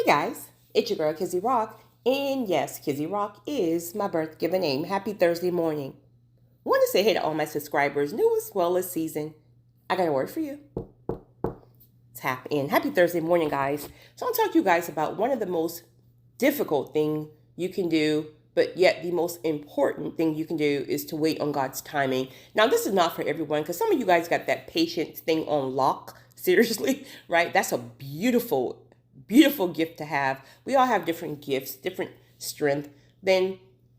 Guys, it's your girl Kizzy Rock, and yes, Kizzy Rock is my birth given name. Happy Thursday morning. Want to say hey to all my subscribers, new as well as seasoned. I got a word for you. Tap in. Happy Thursday morning, guys. So I'm talking to you guys about one of the most difficult thing you can do, but yet the most important thing you can do is to wait on God's timing. Now, this is not for everyone because some of you guys got that patience thing on lock. Seriously, right? That's a beautiful gift to have. We all have different gifts, different strength, then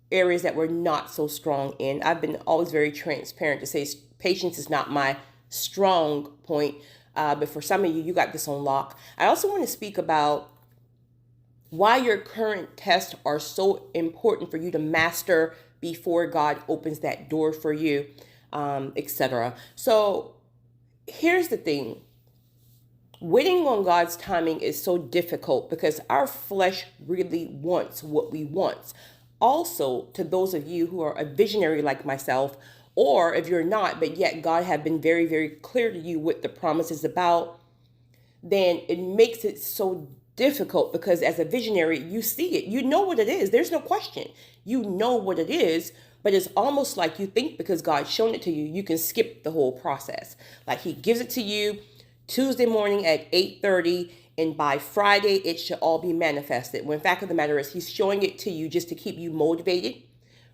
areas that we're not so strong in. I've been always very transparent to say patience is not my strong point. But for some of you, you got this on lock. I also want to speak about why your current tests are so important for you to master before God opens that door for you, etc. So here's the thing. Waiting on God's timing is so difficult because our flesh really wants what we want. Also, to those of you who are a visionary like myself, or if you're not, but yet God have been very, very clear to you what the promise is about, then it makes it so difficult because as a visionary, you see it. You know what it is. There's no question. You know what it is, but it's almost like you think because God's shown it to you, you can skip the whole process. Like he gives it to you Tuesday morning at 8:30, and by Friday, it should all be manifested. When fact of the matter is, he's showing it to you just to keep you motivated,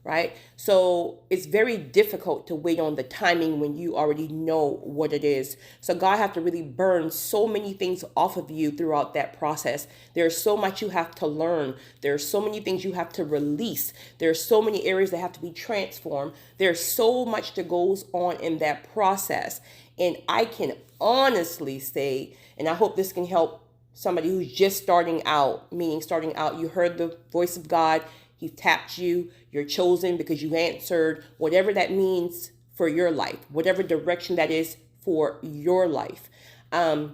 right? So it's very difficult to wait on the timing when you already know what it is. So God have to really burn so many things off of you throughout that process. There's so much you have to learn. There's so many things you have to release. There's so many areas that have to be transformed. There's so much that goes on in that process. And I can honestly say, and I hope this can help somebody who's just starting out, meaning starting out, you heard the voice of God, he tapped you, you're chosen because you answered, whatever that means for your life, whatever direction that is for your life. I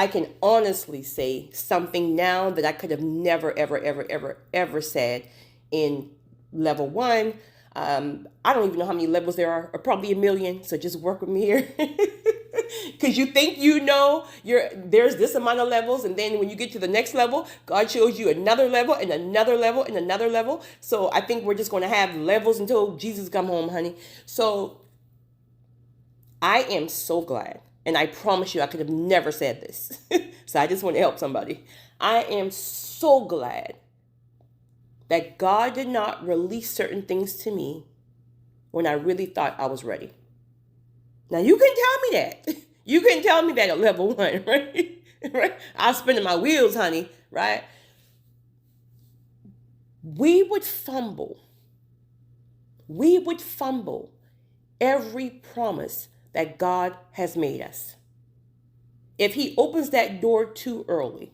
can honestly say something now that I could have never, ever said in level 1. I don't even know how many levels there are probably a million. So just work with me here. Because you think there's this amount of levels, and then when you get to the next level, God shows you another level and another level and another level. So I think we're just going to have levels until Jesus come home, honey. So I am so glad, and I promise you I could have never said this. So I just want to help somebody. I am so glad that God did not release certain things to me when I really thought I was ready. Now, you can tell me that. You can tell me that at level 1, right? Right? I was spinning my wheels, honey, right? We would fumble. We would fumble every promise that God has made us. If he opens that door too early,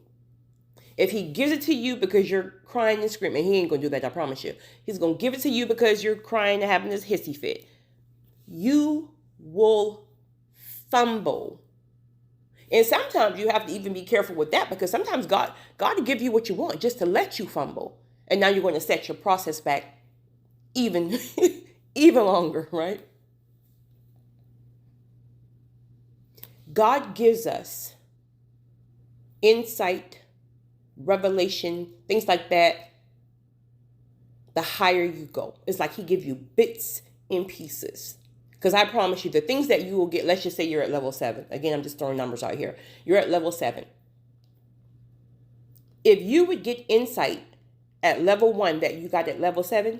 if he gives it to you because you're crying and screaming, he ain't going to do that, I promise you. He's going to give it to you because you're crying and having this hissy fit. You will fumble. And sometimes you have to even be careful with that because sometimes God will give you what you want just to let you fumble. And now you're going to set your process back even, even longer, right? God gives us insight, revelation, things like that, the higher you go. It's like he gives you bits and pieces. Because I promise you, the things that you will get, let's just say you're at level 7. Again, I'm just throwing numbers out here. You're at level 7. If you would get insight at level 1 that you got at level 7,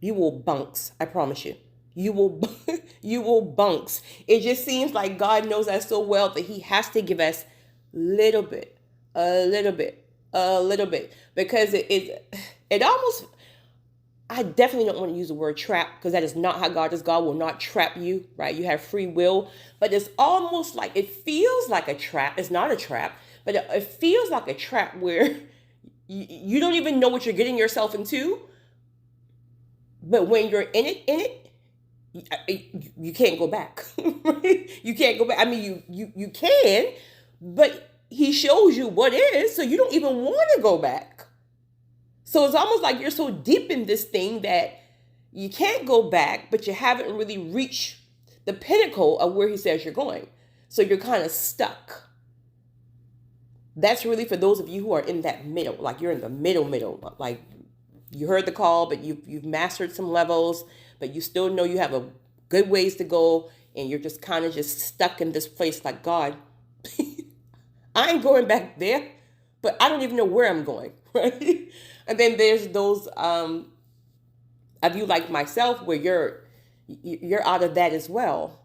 you will bunks. I promise you. You will bunks. It just seems like God knows us so well that he has to give us a little bit, because it almost, I definitely don't want to use the word trap because that is not how God is. God will not trap you, right? You have free will, but it's almost like, it feels like a trap. It's not a trap, but it feels like a trap where you don't even know what you're getting yourself into. But when you're in it, you can't go back. You can't go back. I mean, you can, but he shows you what is, so you don't even want to go back. So it's almost like you're so deep in this thing that you can't go back, but you haven't really reached the pinnacle of where he says you're going. So you're kind of stuck. That's really for those of you who are in that middle, like you're in the middle, like you heard the call, but you've mastered some levels, but you still know you have a good ways to go, and you're just kind of just stuck in this place like, God, I ain't going back there, but I don't even know where I'm going, right? And then there's those of you like myself where you're out of that as well.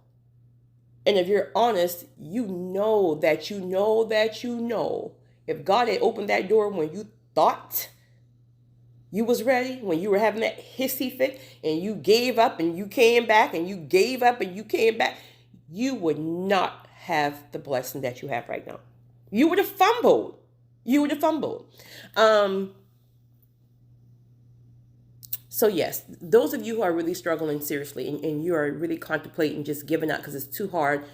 And if you're honest, you know that you know that you know. If God had opened that door when you thought you was ready, when you were having that hissy fit and you gave up and you came back and you gave up and you came back, you would not have the blessing that you have right now. You would have fumbled. You would have fumbled. So yes, those of you who are really struggling seriously and you are really contemplating just giving up because it's too hard,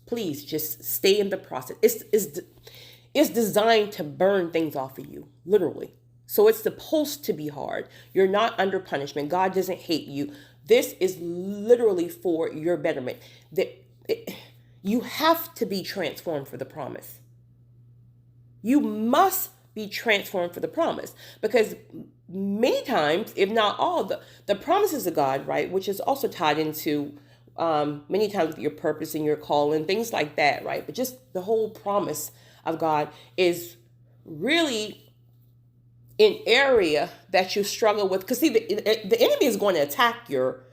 please just stay in the process. It's designed to burn things off of you, literally. So it's supposed to be hard. You're not under punishment. God doesn't hate you. This is literally for your betterment. You have to be transformed for the promise. You must be transformed for the promise, because many times, if not all, the promises of God, right, which is also tied into many times with your purpose and your call and things like that, right? But just the whole promise of God is really an area that you struggle with, because see, the enemy is going to attack your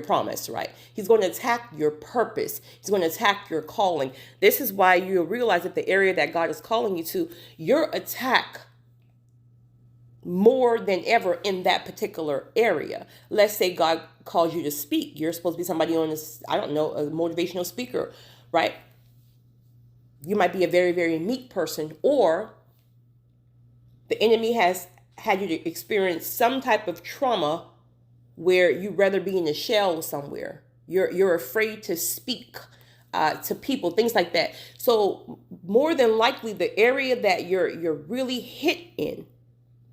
promise, right? He's going to attack your purpose. He's going to attack your calling. This is why you realize that the area that God is calling you to, your attack more than ever in that particular area. Let's say God calls you to speak. You're supposed to be somebody on this, I don't know, a motivational speaker, right? You might be a very, very meek person, or the enemy has had you to experience some type of trauma where you'd rather be in a shell somewhere. You're afraid to speak to people, things like that. So more than likely, the area that you're really hit in,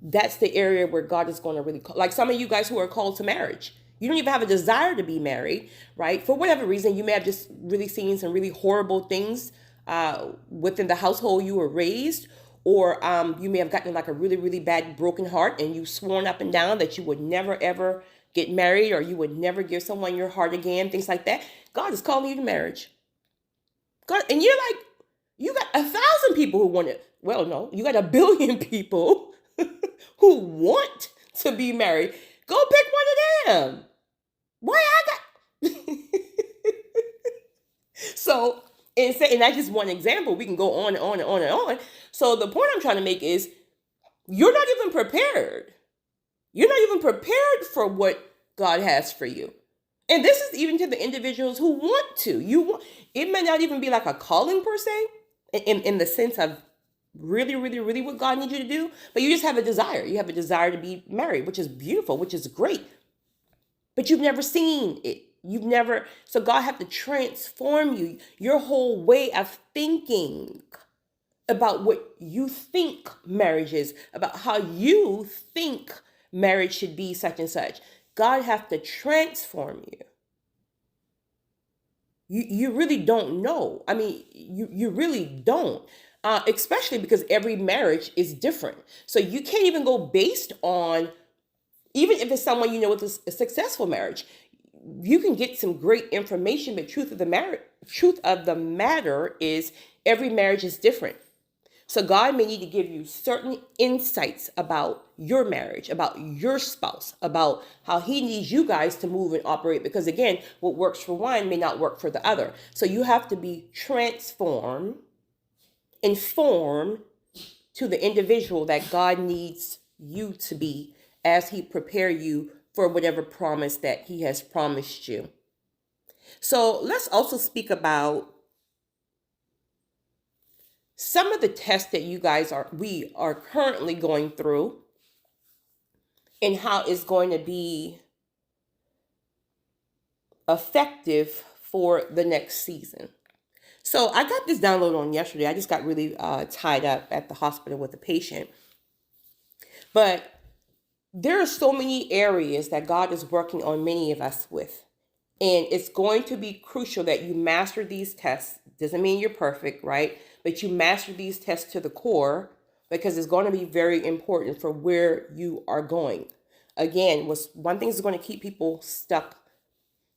that's the area where God is going to really call. Like some of you guys who are called to marriage, you don't even have a desire to be married, right? For whatever reason, you may have just really seen some really horrible things within the household you were raised, or you may have gotten like a really, really bad broken heart, and you sworn up and down that you would never ever get married, or you would never give someone your heart again, things like that. God is calling you to marriage. God, and you're like, you got 1,000 people who want it. Well, no, you got 1 billion people who want to be married. Go pick one of them. Why I got so and that's just one example. We can go on and on and on and on. So the point I'm trying to make is you're not even prepared. You're not even prepared for what God has for you. And this is even to the individuals who want to. It may not even be like a calling per se, in the sense of really, really, really what God needs you to do, but you just have a desire. You have a desire to be married, which is beautiful, which is great. But you've never seen it. So God have to transform you, your whole way of thinking about what you think marriage is, about how you think marriage should be such and such. God have to transform you. You really don't know. I mean, you really don't. Especially because every marriage is different. So you can't even go based on, even if it's someone you know with a successful marriage, you can get some great information, but truth of the matter is every marriage is different. So God may need to give you certain insights about your marriage, about your spouse, about how he needs you guys to move and operate. Because again, what works for one may not work for the other. So you have to be transformed, informed to the individual that God needs you to be as he prepare you for whatever promise that he has promised you. So let's also speak about some of the tests that we are currently going through, and how it's going to be effective for the next season. So I got this download on yesterday. I just got really tied up at the hospital with a patient. But there are so many areas that God is working on many of us with. And it's going to be crucial that you master these tests. Doesn't mean you're perfect, right? But you master these tests to the core because it's going to be very important for where you are going. Again, what's one thing that's going to keep people stuck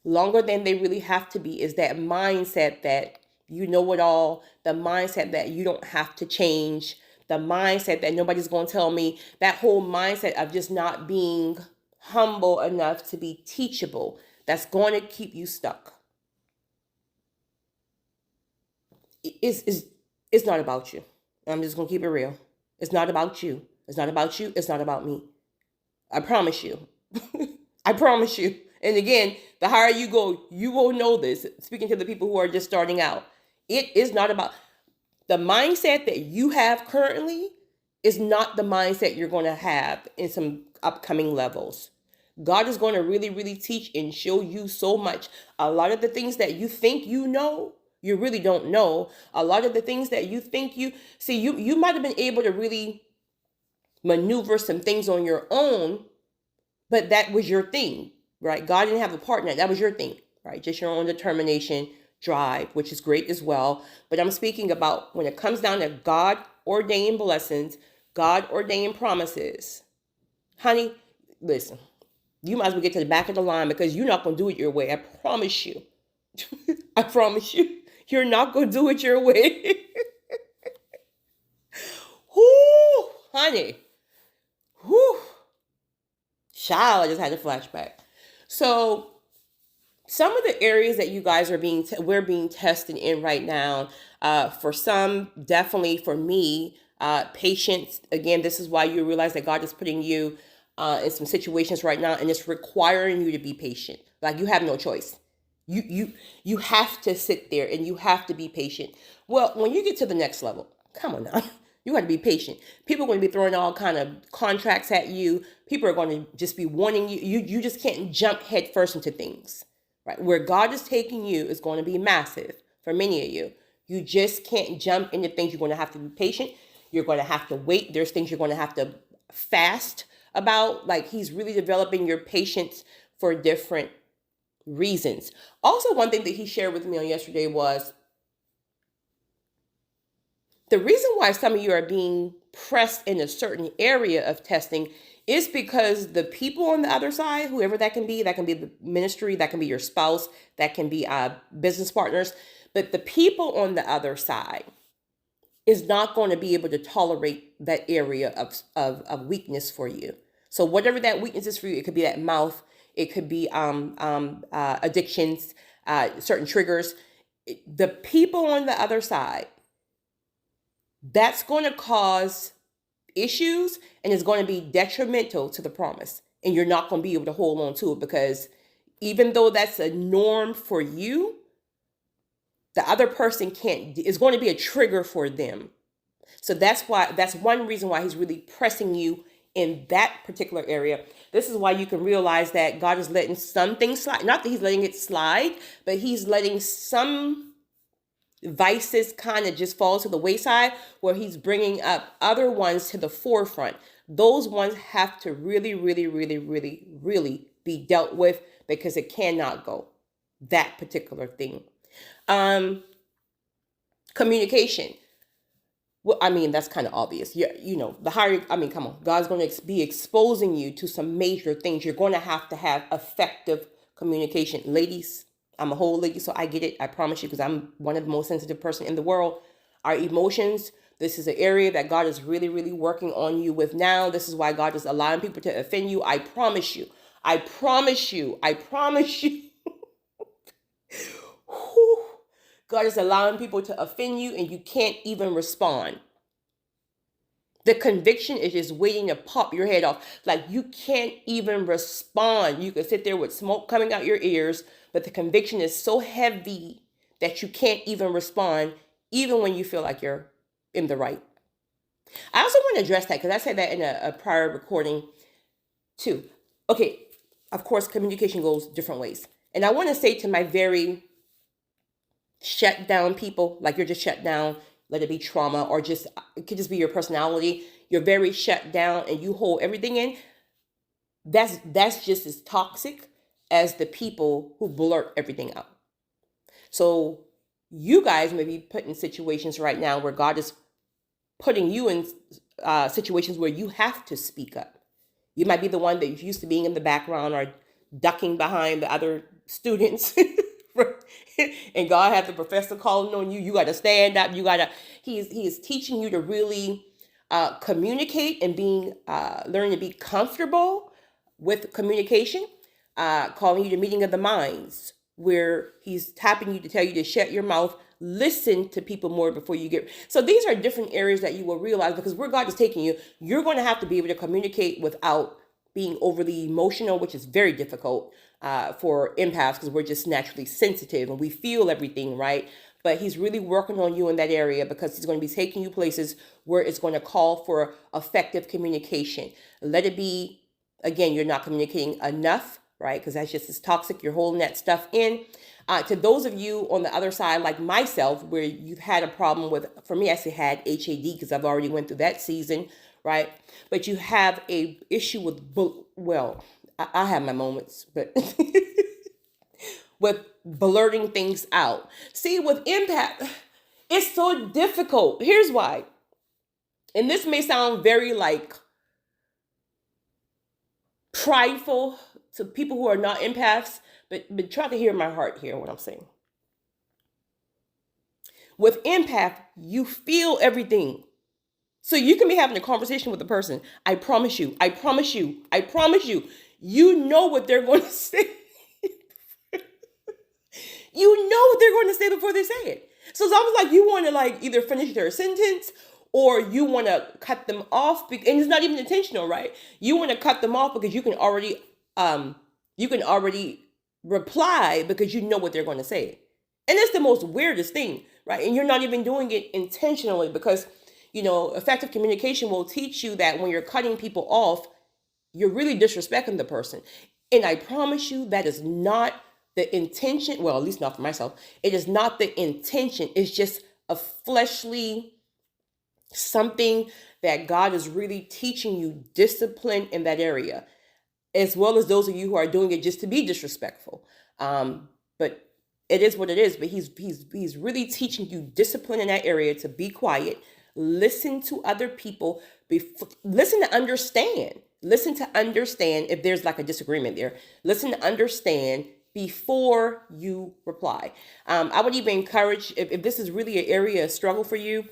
longer than they really have to be is that mindset that you know it all, the mindset that you don't have to change, the mindset that nobody's going to tell me, that whole mindset of just not being humble enough to be teachable. That's going to keep you stuck. It's not about you. I'm just going to keep it real. It's not about you. It's not about you. It's not about me. I promise you. I promise you. And again, the higher you go, you will know this. Speaking to the people who are just starting out, it is not about the mindset that you have currently is not the mindset you're going to have in some upcoming levels. God is going to really, really teach and show you so much. A lot of the things that you think you know, you really don't know. A lot of the things that you think you see, you might have been able to really maneuver some things on your own, but that was your thing, right? God didn't have a partner. That was your thing, right? Just your own determination, drive, which is great as well. But I'm speaking about when it comes down to God ordained blessings, God ordained promises. Honey, listen, you might as well get to the back of the line because you're not going to do it your way. I promise you. I promise you. You're not going to do it your way. Whoo, honey. Whoo. Child, I just had a flashback. So some of the areas that you guys are we're being tested in right now, for some, definitely for me, patience. Again, this is why you realize that God is putting you in some situations right now, and it's requiring you to be patient. Like you have no choice. You have to sit there and you have to be patient. Well, when you get to the next level, come on now. You got to be patient. People are going to be throwing all kind of contracts at you. People are going to just be wanting you. You just can't jump head first into things, right? Where God is taking you is going to be massive for many of you. You just can't jump into things. You're going to have to be patient. You're going to have to wait. There's things you're going to have to fast about. Like he's really developing your patience for different reasons. Also, one thing that he shared with me on yesterday was the reason why some of you are being pressed in a certain area of testing is because the people on the other side, whoever that can be the ministry, that can be your spouse, that can be business partners, but the people on the other side is not going to be able to tolerate that area of weakness for you. So whatever that weakness is for you, it could be that mouth, it could be addictions, certain triggers. The people on the other side, that's going to cause issues and it's going to be detrimental to the promise. And you're not going to be able to hold on to it because even though that's a norm for you, the other person can't, it's going to be a trigger for them. So that's one reason why he's really pressing you in that particular area. This is why you can realize that God is letting some things slide. Not that he's letting it slide, but he's letting some vices kind of just fall to the wayside where he's bringing up other ones to the forefront. Those ones have to really, really, really, really, really be dealt with because it cannot go. That particular thing. Communication. Well, I mean, that's kind of obvious. You know, the higher, I mean, come on. God's going to be exposing you to some major things. You're going to have effective communication. Ladies, I'm a whole lady, so I get it. I promise you, because I'm one of the most sensitive person in the world. Our emotions, this is an area that God is really, really working on you with now. This is why God is allowing people to offend you. I promise you. I promise you. I promise you. God is allowing people to offend you and you can't even respond. The conviction is just waiting to pop your head off. Like you can't even respond. You can sit there with smoke coming out your ears, but the conviction is so heavy that you can't even respond, even when you feel like you're in the right. I also want to address that because I said that in a prior recording too. Okay, of course, communication goes different ways. And I want to say to my very shut down people, like you're just shut down, let it be trauma or just, it could just be your personality. You're very shut down and you hold everything in. That's just as toxic as the people who blurt everything out. So you guys may be put in situations right now where God is putting you in situations where you have to speak up. You might be the one that used to being in the background or ducking behind the other students. And God has the professor calling on you. You got to stand up. He is teaching you to really communicate and learning to be comfortable with communication, calling you to meeting of the minds, where he's tapping you to tell you to shut your mouth, listen to people more before you get. So these are different areas that you will realize, because where God is taking you, you're going to have to be able to communicate without being overly emotional, which is very difficult for empaths, because we're just naturally sensitive and we feel everything, right? But he's really working on you in that area, because he's going to be taking you places where it's going to call for effective communication. Let it be, again, you're not communicating enough, right? Because that's just as toxic. You're holding that stuff in. To those of you on the other side, like myself, where you've had a problem with, for me, I actually had HAD, because I've already went through that season, right? But you have a issue with, well, I have my moments, but with blurting things out. See, with empath, it's so difficult. Here's why. And this may sound very like prideful to people who are not empaths, but try to hear my heart here, what I'm saying. With empath, you feel everything. So you can be having a conversation with a person. I promise you, I promise you, I promise you, you know what they're going to say. You know what they're going to say before they say it. So it's almost like you want to like either finish their sentence or you want to cut them off. And it's not even intentional, right? You want to cut them off because you can already reply because you know what they're going to say. And it's the most weirdest thing, right? And you're not even doing it intentionally, because, effective communication will teach you that when you're cutting people off, you're really disrespecting the person. And I promise you that is not the intention. Well, at least not for myself. It is not the intention. It's just a fleshly something that God is really teaching you discipline in that area, as well as those of you who are doing it just to be disrespectful. But it is what it is. But he's really teaching you discipline in that area, to be quiet, listen to other people, listen to understand. Listen to understand if there's like a disagreement there. Listen to understand before you reply. I would even encourage, if this is really an area of struggle for you,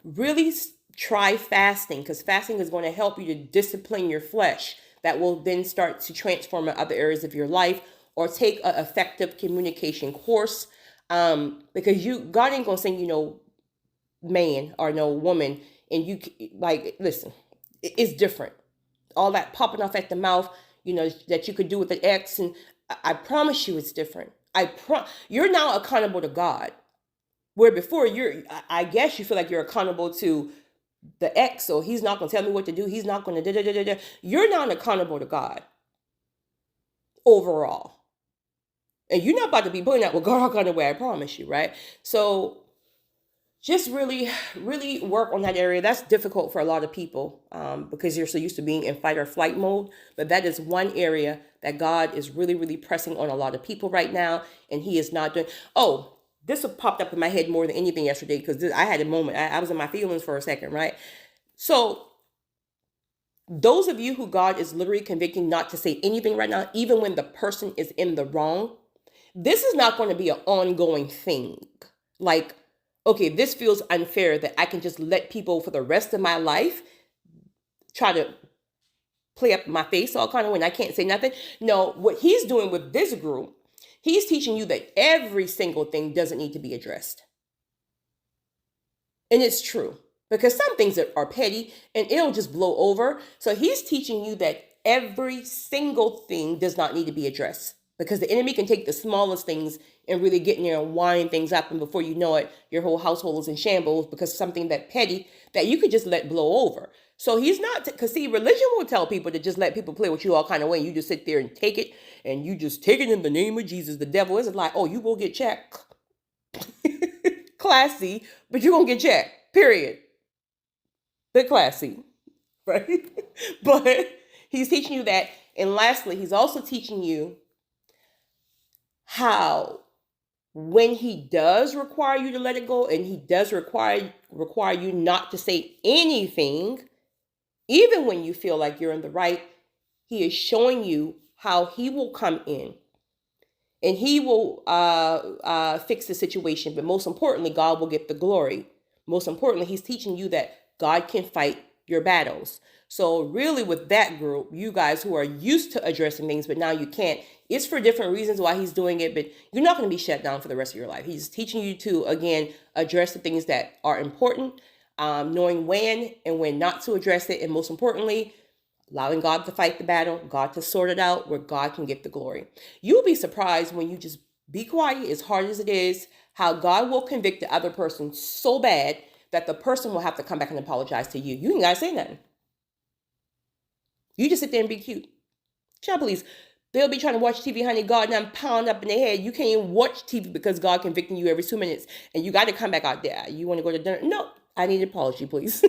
really try fasting, because fasting is going to help you to discipline your flesh. That will then start to transform in other areas of your life, or take an effective communication course. Because God ain't going to send you no man or no woman, and you like, listen, it's different. All that popping off at the mouth, that you could do with the ex, and I promise you it's different. You're now accountable to God, where before I guess you feel like you're accountable to the ex, so he's not going to tell me what to do. He's not going to da. You're not accountable to God overall. And you're not about to be putting that with God kind of way, I promise you, right? So just really, really work on that area. That's difficult for a lot of people because you're so used to being in fight or flight mode. But that is one area that God is really, really pressing on a lot of people right now. And he is not doing. Oh, this popped up in my head more than anything yesterday, because I had a moment. I was in my feelings for a second, right? So those of you who God is literally convicting not to say anything right now, even when the person is in the wrong, this is not going to be an ongoing thing. Like, okay, this feels unfair that I can just let people for the rest of my life try to play up my face all kind of when I can't say nothing. No, what he's doing with this group, he's teaching you that every single thing doesn't need to be addressed. And it's true, because some things are petty and it'll just blow over. So he's teaching you that every single thing does not need to be addressed, because the enemy can take the smallest things and really get in there and wind things up. And before you know it, your whole household is in shambles because something that petty that you could just let blow over. So he's not, because see, religion will tell people to just let people play with you all kind of way. You just sit there and take it, and you just take it in the name of Jesus. The devil isn't like, oh, you will get checked. Classy, but you're going to get checked, period. But classy, right? But he's teaching you that. And lastly, he's also teaching you how when he does require you to let it go, and he does require you not to say anything, even when you feel like you're in the right, he is showing you how he will come in and he will fix the situation. But most importantly, God will get the glory. Most importantly, he's teaching you that God can fight your battles. So really with that group, you guys who are used to addressing things, but now you can't, it's for different reasons why he's doing it, but you're not going to be shut down for the rest of your life. He's teaching you to, again, address the things that are important, knowing when and when not to address it. And most importantly, allowing God to fight the battle, God to sort it out where God can get the glory. You'll be surprised when you just be quiet, as hard as it is, how God will convict the other person so bad that the person will have to come back and apologize to you. You ain't got to say nothing. You just sit there and be cute. Child, please. They'll be trying to watch TV, honey, God, and I'm pounding up in their head. You can't even watch TV because God convicting you every 2 minutes. And you got to come back out there. You want to go to dinner? No, I need an apology, please.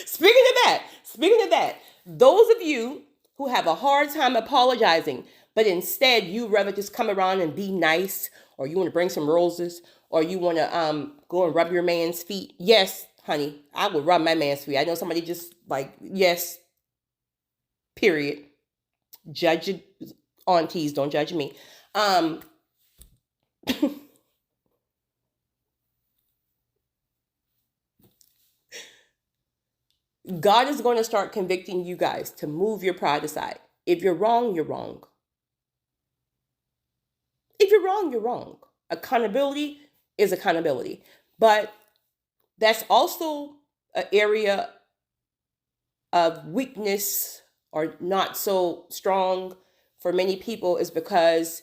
Speaking of that, those of you who have a hard time apologizing, but instead you rather just come around and be nice, or you want to bring some roses, or you want to go and rub your man's feet. Yes, honey, I would rub my man's feet. I know somebody just like, yes, period. Judge aunties, don't judge me. God is going to start convicting you guys to move your pride aside. If you're wrong, you're wrong. If you're wrong, you're wrong. Accountability is accountability. But that's also an area of weakness or not so strong for many people, is because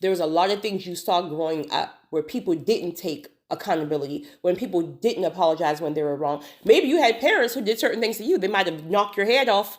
there was a lot of things you saw growing up where people didn't take accountability, when people didn't apologize when they were wrong. Maybe you had parents who did certain things to you. They might have knocked your head off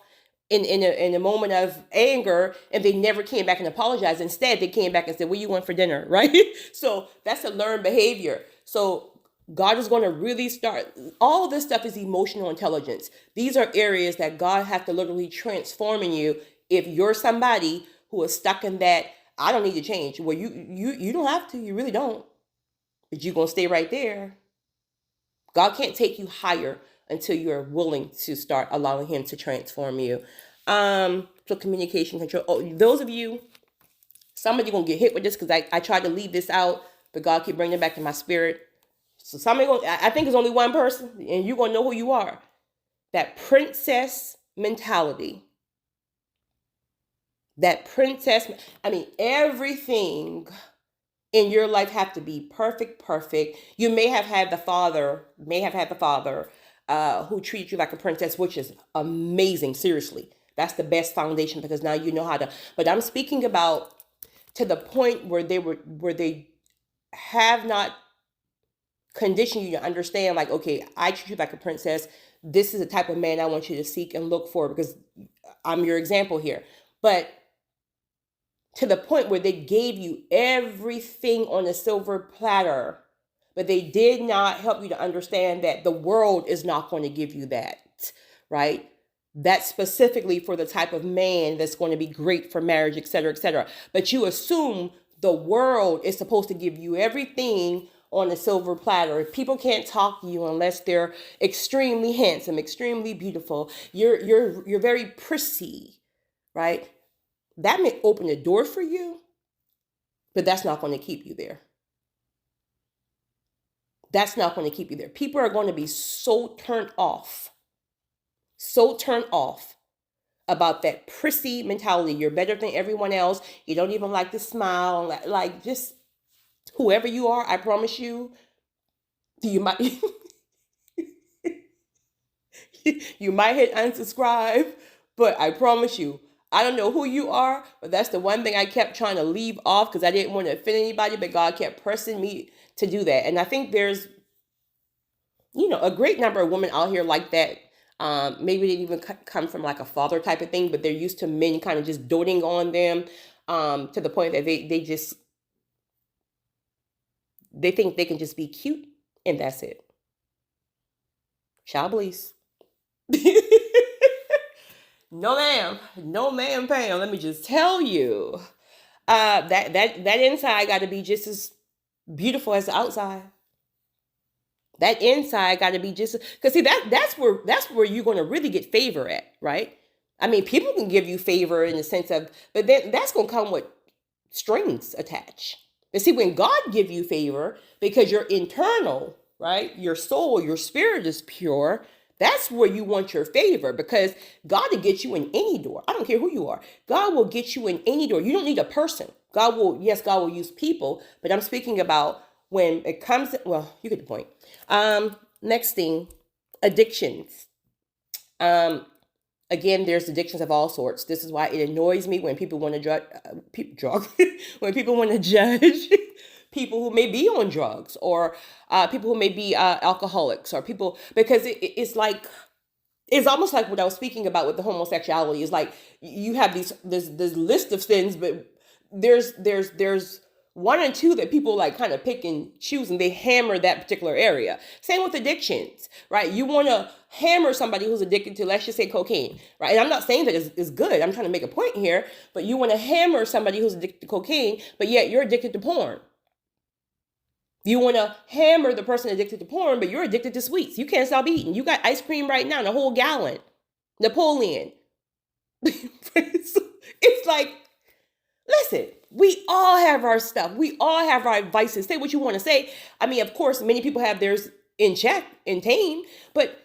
in a moment of anger, and they never came back and apologized. Instead, they came back and said, "What you want for dinner?" Right? So that's a learned behavior. So God is going to really start. All of this stuff is emotional intelligence. These are areas that God has to literally transform in you. If you're somebody who is stuck in that, I don't need to change. Well, you don't have to. You really don't. But you're going to stay right there. God can't take you higher until you're willing to start allowing him to transform you. So communication control. Oh, those of you, some of you going to get hit with this because I tried to leave this out, but God keep bringing it back to my spirit. So somebody going, I think it's only one person, and you're going to know who you are. That princess mentality. That princess, I mean, everything in your life have to be perfect. You may have had the father who treated you like a princess, which is amazing. Seriously, that's the best foundation, because now you know how to. But I'm speaking about to the point where they have not conditioned you to understand, like, okay, I treat you like a princess. This is the type of man I want you to seek and look for, because I'm your example here. But to the point where they gave you everything on a silver platter, but they did not help you to understand that the world is not going to give you that, right? That's specifically for the type of man that's going to be great for marriage, et cetera, et cetera. But you assume the world is supposed to give you everything on a silver platter. If people can't talk to you unless they're extremely handsome, extremely beautiful, you're very prissy, right? That may open the door for you, but that's not going to keep you there. That's not going to keep you there. People are going to be so turned off about that prissy mentality. You're better than everyone else. You don't even like to smile. Like just whoever you are, I promise you, you might you might hit unsubscribe, but I promise you, I don't know who you are, but that's the one thing I kept trying to leave off because I didn't want to offend anybody, but God kept pressing me to do that. And I think there's, a great number of women out here like that. Maybe they even come from like a father type of thing, but they're used to men kind of just doting on them, to the point that they think they can just be cute and that's it. Chablis. No, ma'am. No, ma'am, Pam. Let me just tell you. That inside got to be just as beautiful as the outside. That inside got to be just because see that's where you're going to really get favor at, right? I mean, people can give you favor in the sense of, but then that's going to come with strings attached. But see, when God give you favor, because your internal, right, your soul, your spirit is pure, that's where you want your favor because God will get you in any door. I don't care who you are. God will get you in any door. You don't need a person. God will use people, but I'm speaking about when it comes to, well, you get the point. Next thing, addictions. Um, Again, there's addictions of all sorts. This is why it annoys me when people want to drug when people want to judge people who may be on drugs or people who may be alcoholics or people because it's like it's almost like what I was speaking about with the homosexuality. Is like you have this list of sins, but there's one and two that people like kind of pick and choose and they hammer that particular area. Same with addictions, right? You want to hammer somebody who's addicted to, let's just say, cocaine, right? And I'm not saying that it's good. I'm trying to make a point here, but you want to hammer somebody who's addicted to cocaine, but yet you're addicted to porn. You want to hammer the person addicted to porn, but you're addicted to sweets. You can't stop eating. You got ice cream right now, the whole gallon, Napoleon. It's like, listen, we all have our stuff. We all have our vices. Say what you want to say. I mean, of course, many people have theirs in check and tame, but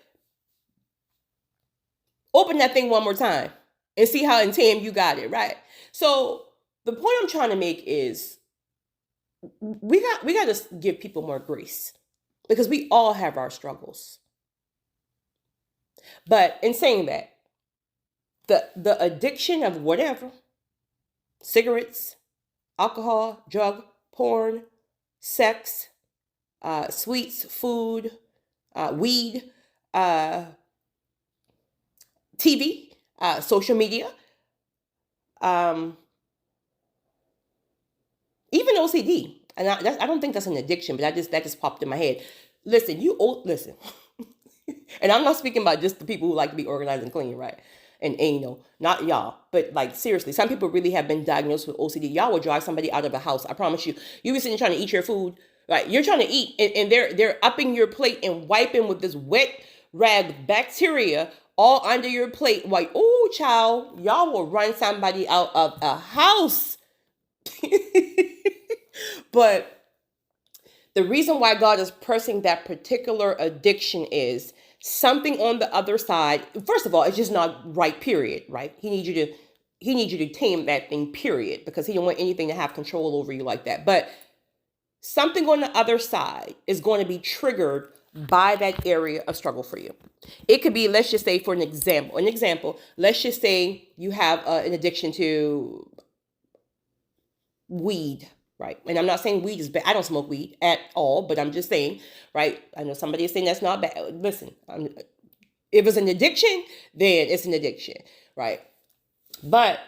open that thing one more time and see how in tame you got it, right? So the point I'm trying to make is we got to give people more grace because we all have our struggles. But in saying that, the addiction of whatever, cigarettes, alcohol, drug, porn, sex, sweets, food, weed, TV, social media, even OCD. And I don't think that's an addiction, but that just popped in my head. Listen, listen. And I'm not speaking about just the people who like to be organized and clean, right? And anal, not y'all, but like seriously, some people really have been diagnosed with OCD. Y'all will drive somebody out of the house. I promise you. You be sitting trying to eat your food, right? You're trying to eat, and they're upping your plate and wiping with this wet rag bacteria all under your plate. Like, oh, child, y'all will run somebody out of a house. But the reason why God is pressing that particular addiction is something on the other side. First of all, it's just not right, period, right? He needs you to tame that thing, period, because he don't want anything to have control over you like that. But something on the other side is going to be triggered by that area of struggle for you. It could be, let's just say, for an example, let's just say you have an addiction to weed, right? And I'm not saying weed is bad. I don't smoke weed at all, but I'm just saying, right? I know somebody is saying that's not bad. Listen, if it's an addiction, then it's an addiction, right? But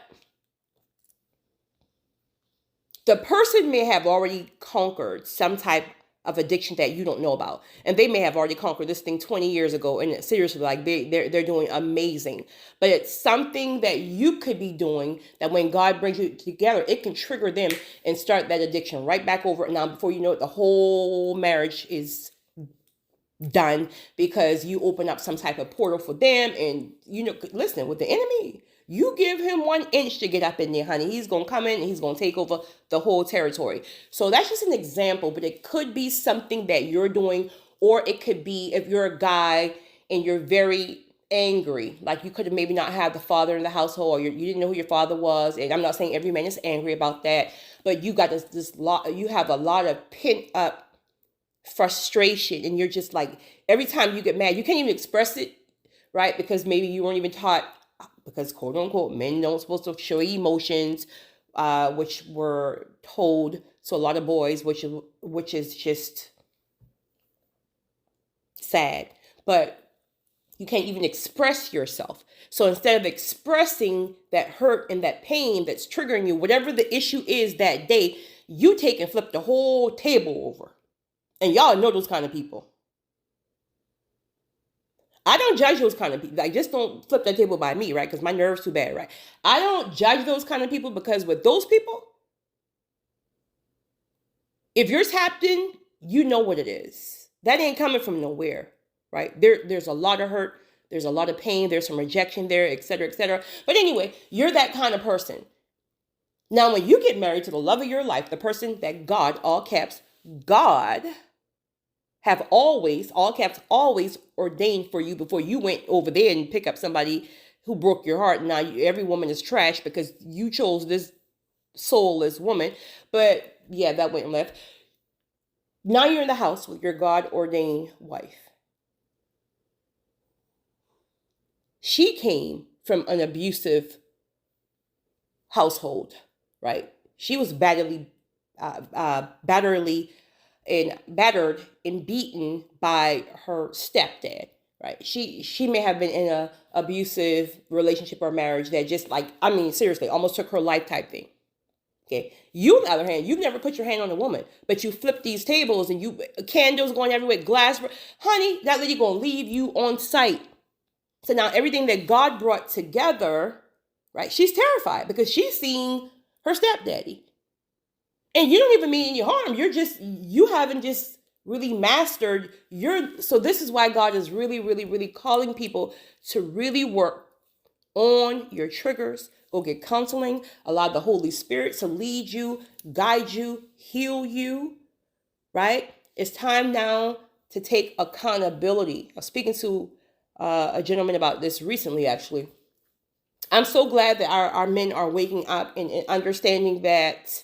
the person may have already conquered some type of addiction that you don't know about, and they may have already conquered this thing 20 years ago, and seriously, like they're doing amazing. But it's something that you could be doing that when God brings you together, it can trigger them and start that addiction right back over. Now, before you know it, the whole marriage is done because you open up some type of portal for them. And listen, with the enemy, you give him 1 inch to get up in there, honey. He's going to come in and he's going to take over the whole territory. So that's just an example, but it could be something that you're doing, or it could be if you're a guy and you're very angry, like you could have maybe not had the father in the household, or you didn't know who your father was. And I'm not saying every man is angry about that, but you got this lot, you have a lot of pent up frustration, and you're just like, every time you get mad, you can't even express it, right? Because maybe you weren't even taught, because quote unquote men don't supposed to show emotions, which were told to a lot of boys, which is just sad. But you can't even express yourself. So instead of expressing that hurt and that pain that's triggering you, whatever the issue is that day, you take and flip the whole table over. And y'all know those kind of people. I don't judge those kind of people. Like, just don't flip that table by me, right? Because my nerves too bad, right? I don't judge those kind of people, because with those people, If you're tapped in, you know what it is. That ain't coming from nowhere, right? There's a lot of hurt. There's a lot of pain. There's some rejection there, et cetera, et cetera. But anyway, you're that kind of person. Now, when you get married to the love of your life, the person that God, all caps, God have always, all caps, always ordained for you before you went over there and pick up somebody who broke your heart. Now, every woman is trash because you chose this soulless woman. But yeah, that went left. Now you're in the house with your God-ordained wife. She came from an abusive household, right? She was battered and beaten by her stepdad, right? She may have been in a abusive relationship or marriage that just seriously, almost took her life type thing. Okay. You, on the other hand, you've never put your hand on a woman, but you flip these tables and candles going everywhere, glass. Honey, that lady gonna leave you on sight. So now everything that God brought together, right? She's terrified because she's seeing her stepdaddy. And you don't even mean any harm. You haven't just really mastered so this is why God is really, really, really calling people to really work on your triggers. Go get counseling. Allow the Holy Spirit to lead you, guide you, heal you, right? It's time now to take accountability. I was speaking to a gentleman about this recently, actually. I'm so glad that our men are waking up and understanding that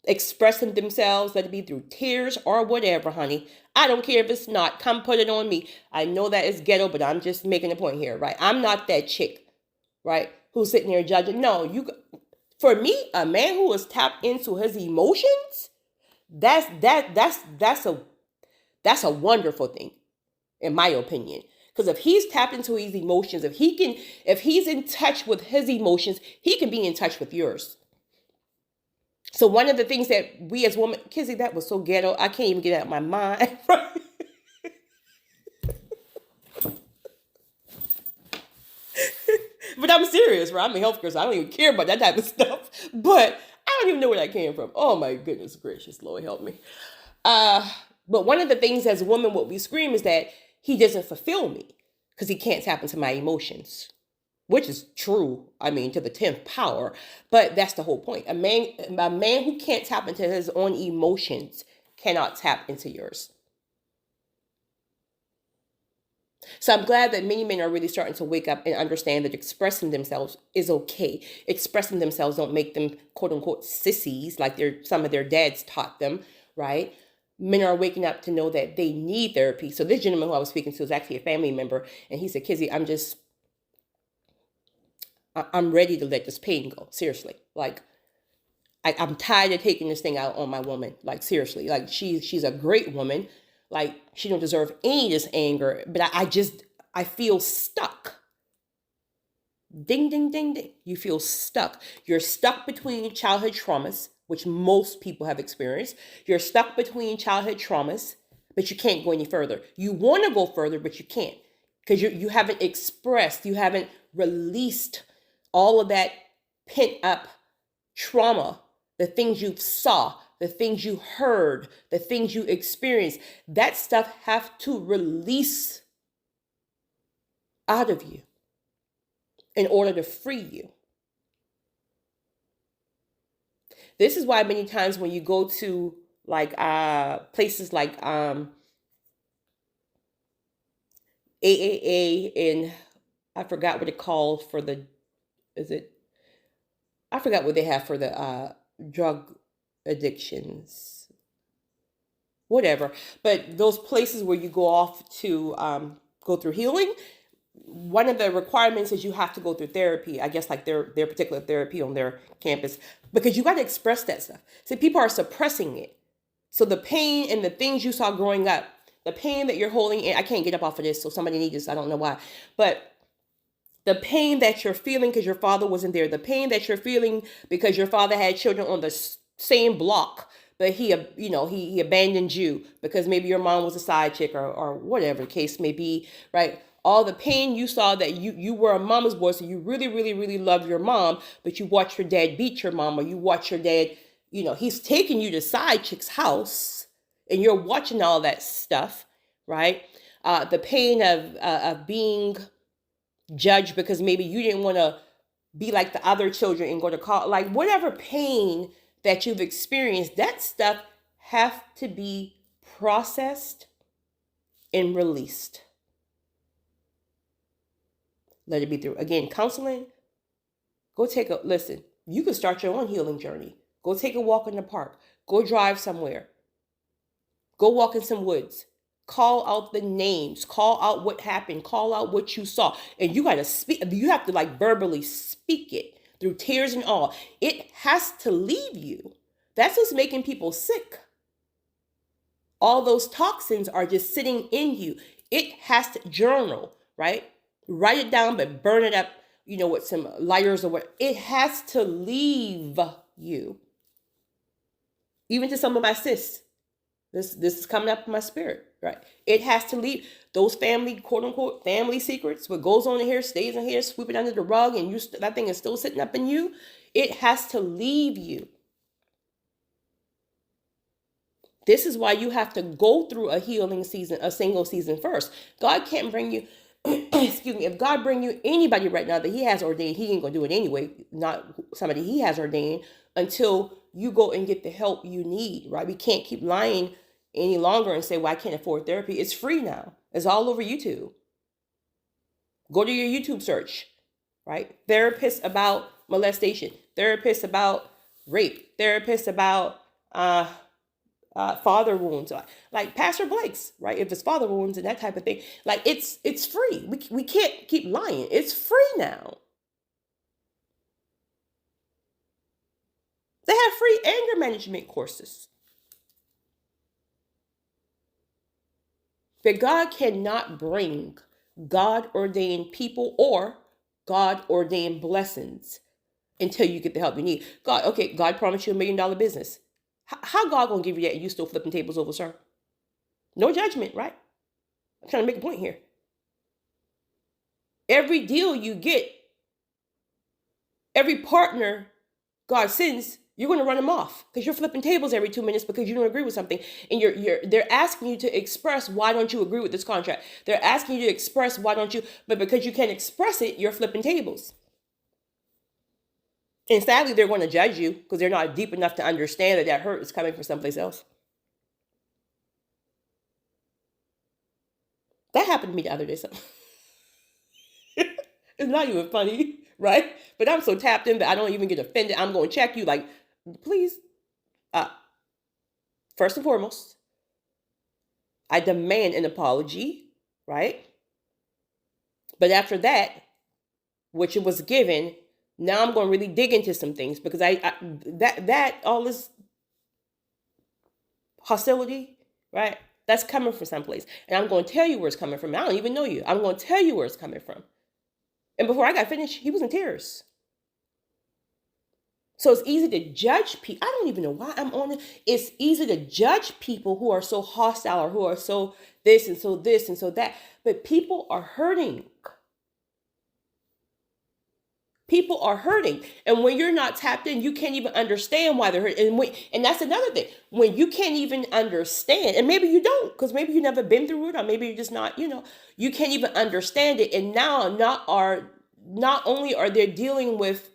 expressing themselves, let it be through tears or whatever, honey. I don't care if it's not. Come put it on me. I know that it's ghetto, but I'm just making a point here, right? I'm not that chick, right, who's sitting there judging. No, for me, a man who is tapped into his emotions, that's a wonderful thing, in my opinion. Because if he's tapped into his emotions, if he's in touch with his emotions, he can be in touch with yours. So one of the things that we as women, Kizzy, that was so ghetto, I can't even get it out of my mind. But I'm serious, right? I'm a healthcare, so I don't even care about that type of stuff. But I don't even know where that came from. Oh my goodness gracious, Lord help me. But one of the things as a woman, what we scream is that he doesn't fulfill me because he can't tap into my emotions, which is true. I mean, to the 10th power. But that's the whole point. A man who can't tap into his own emotions cannot tap into yours. So I'm glad that many men are really starting to wake up and understand that expressing themselves is okay. Expressing themselves don't make them quote unquote sissies like some of their dads taught them, right? Men are waking up to know that they need therapy. So this gentleman who I was speaking to is actually a family member. And he said, Kizzy, I'm ready to let this pain go. Seriously. Like, I'm tired of taking this thing out on my woman. Like, seriously. Like, she's a great woman. Like, she don't deserve any of this anger. But I feel stuck. Ding, ding, ding, ding. You feel stuck. You're stuck between childhood traumas, which most people have experienced. You're stuck between childhood traumas, but you can't go any further. You want to go further, but you can't. Because you haven't expressed, you haven't released all of that pent up trauma, the things you saw, the things you heard, the things you experienced. That stuff have to release out of you in order to free you. This is why many times when you go to places like AAA, and I forgot what it called for I forgot what they have for the drug addictions, whatever. But those places where you go off to go through healing, one of the requirements is you have to go through therapy. I guess like their particular therapy on their campus, because you got to express that stuff. See, people are suppressing it. So the pain and the things you saw growing up, the pain that you're holding in, I can't get up off of this, so somebody needs this. I don't know why. But the pain that you're feeling because your father wasn't there, the pain that you're feeling because your father had children on the same block, but he abandoned you because maybe your mom was a side chick or whatever the case may be, right? All the pain you saw that you were a mama's boy, so you really, really, really loved your mom, but you watched your dad beat your mom, or you watched your dad he's taking you to side chick's house and you're watching all that stuff, right? The pain of being judged because maybe you didn't want to be like the other children and go to college, like whatever pain that you've experienced, that stuff have to be processed and released. Let it be through. Again, counseling, listen, you can start your own healing journey. Go take a walk in the park. Go drive somewhere. Go walk in some woods. Call out the names. Call out what happened. Call out what you saw. And you got to speak. You have to like verbally speak it through tears and all. It has to leave you. That's what's making people sick. All those toxins are just sitting in you. It has to journal, right? Write it down, but burn it up, with some lighters or what. It has to leave you. Even to some of my sis, this is coming up in my spirit, right? It has to leave. Those family, quote unquote, family secrets, what goes on in here stays in here, sweep it under the rug, and that thing is still sitting up in you. It has to leave you. This is why you have to go through a healing season, a single season first. God can't bring you, excuse me, if God bring you anybody right now that he has ordained, he ain't going to do it anyway, not somebody he has ordained, until you go and get the help you need, right? We can't keep lying any longer and say, well, I can't afford therapy. It's free now. It's all over YouTube. Go to your YouTube search, right? Therapists about molestation, therapists about rape, therapists about father wounds, like Pastor Blake's, right? If it's father wounds and that type of thing, like it's free. We can't keep lying. It's free now. They have free anger management courses. But God cannot bring God-ordained people or God-ordained blessings until you get the help you need. God promised you $1 million business. How God gonna give you that and you still flipping tables over, sir? No judgment, right? I'm trying to make a point here. Every deal you get, every partner God sends, you're going to run them off because you're flipping tables every 2 minutes because you don't agree with something, and they're asking you to express why don't you agree with this contract. They're asking you to express why don't you, but because you can't express it, you're flipping tables. And sadly, they're going to judge you because they're not deep enough to understand that hurt is coming from someplace else. That happened to me the other day. So it's not even funny, right? But I'm so tapped in that I don't even get offended. I'm going to check you like, please, first and foremost, I demand an apology, right? But after that, which it was given, now I'm going to really dig into some things because all this hostility, right? That's coming from someplace. And I'm going to tell you where it's coming from. I don't even know you. I'm going to tell you where it's coming from. And before I got finished, he was in tears. So it's easy to judge people. I don't even know why I'm on it. It's easy to judge people who are so hostile or who are so this and so this and so that. But people are hurting. People are hurting. And when you're not tapped in, you can't even understand why they're hurting. And that's another thing. When you can't even understand, and maybe you don't, because maybe you've never been through it, or maybe you're just not, you can't even understand it. And now not only are they dealing with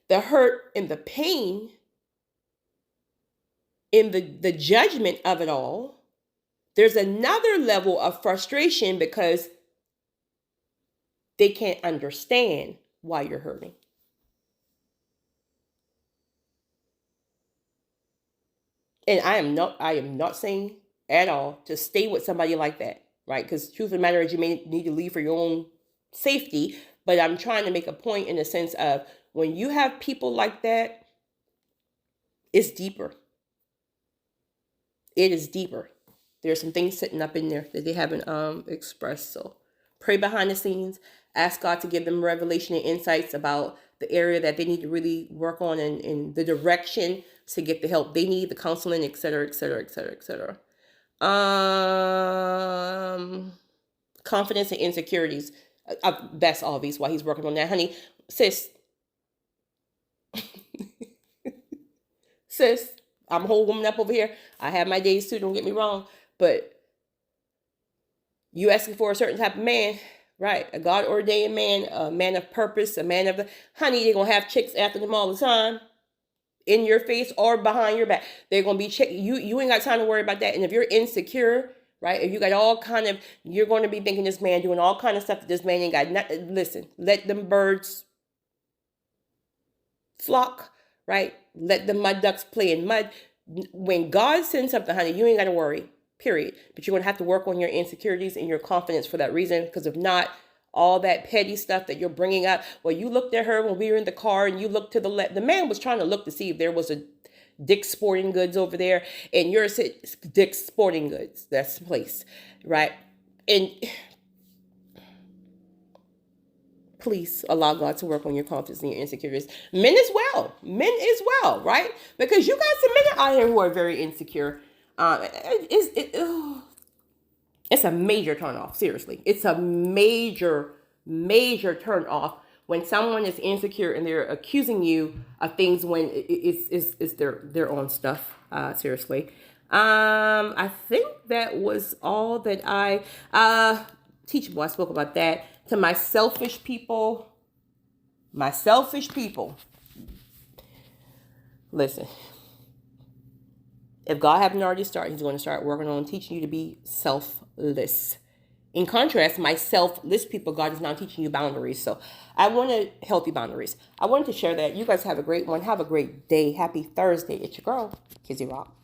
the hurt and the pain in the judgment of it all, there's another level of frustration because they can't understand why you're hurting. And I am not saying at all to stay with somebody like that, right? Because truth of the matter is you may need to leave for your own safety, but I'm trying to make a point in the sense of when you have people like that, it's deeper. It is deeper. There's some things sitting up in there that they haven't expressed. So pray behind the scenes. Ask God to give them revelation and insights about the area that they need to really work on and the direction to get the help they need, the counseling, et cetera, et cetera, et cetera, et cetera. Confidence and insecurities. That's obvious why he's working on that. Honey, sis, sis. I'm a whole woman up over here. I have my days too, don't get me wrong. But you asking for a certain type of man, right? A God ordained man, a man of purpose, a man of the honey, they're gonna have chicks after them all the time. In your face or behind your back. They're gonna be checking you. You ain't got time to worry about that. And if you're insecure, right? If you got all kind of, you're going to be thinking this man doing all kind of stuff that this man ain't got. Listen, let them birds flock, right? Let the mud ducks play in mud. When God sends something, honey, you ain't got to worry. Period. But you're gonna have to work on your insecurities and your confidence for that reason. Because if not, all that petty stuff that you're bringing up. Well, you looked at her when we were in the car, and you looked to the left. The man was trying to look to see if there was a Dick's Sporting Goods over there, and you're Dick's Sporting Goods. That's the place, right? And please allow God to work on your confidence and your insecurities. Men as well. Men as well, right? Because you got some men out here who are very insecure. It's a major turn off. Seriously. It's a major turn off when someone is insecure and they're accusing you of things when it's their own stuff. Seriously. I think that was all that I teachable. I spoke about that. To my selfish people, listen, if God haven't already started, he's going to start working on teaching you to be selfless. In contrast, my selfless people, God is now teaching you boundaries. So I wanted healthy boundaries. I wanted to share that. You guys have a great one. Have a great day. Happy Thursday. It's your girl, Kizzy Rock.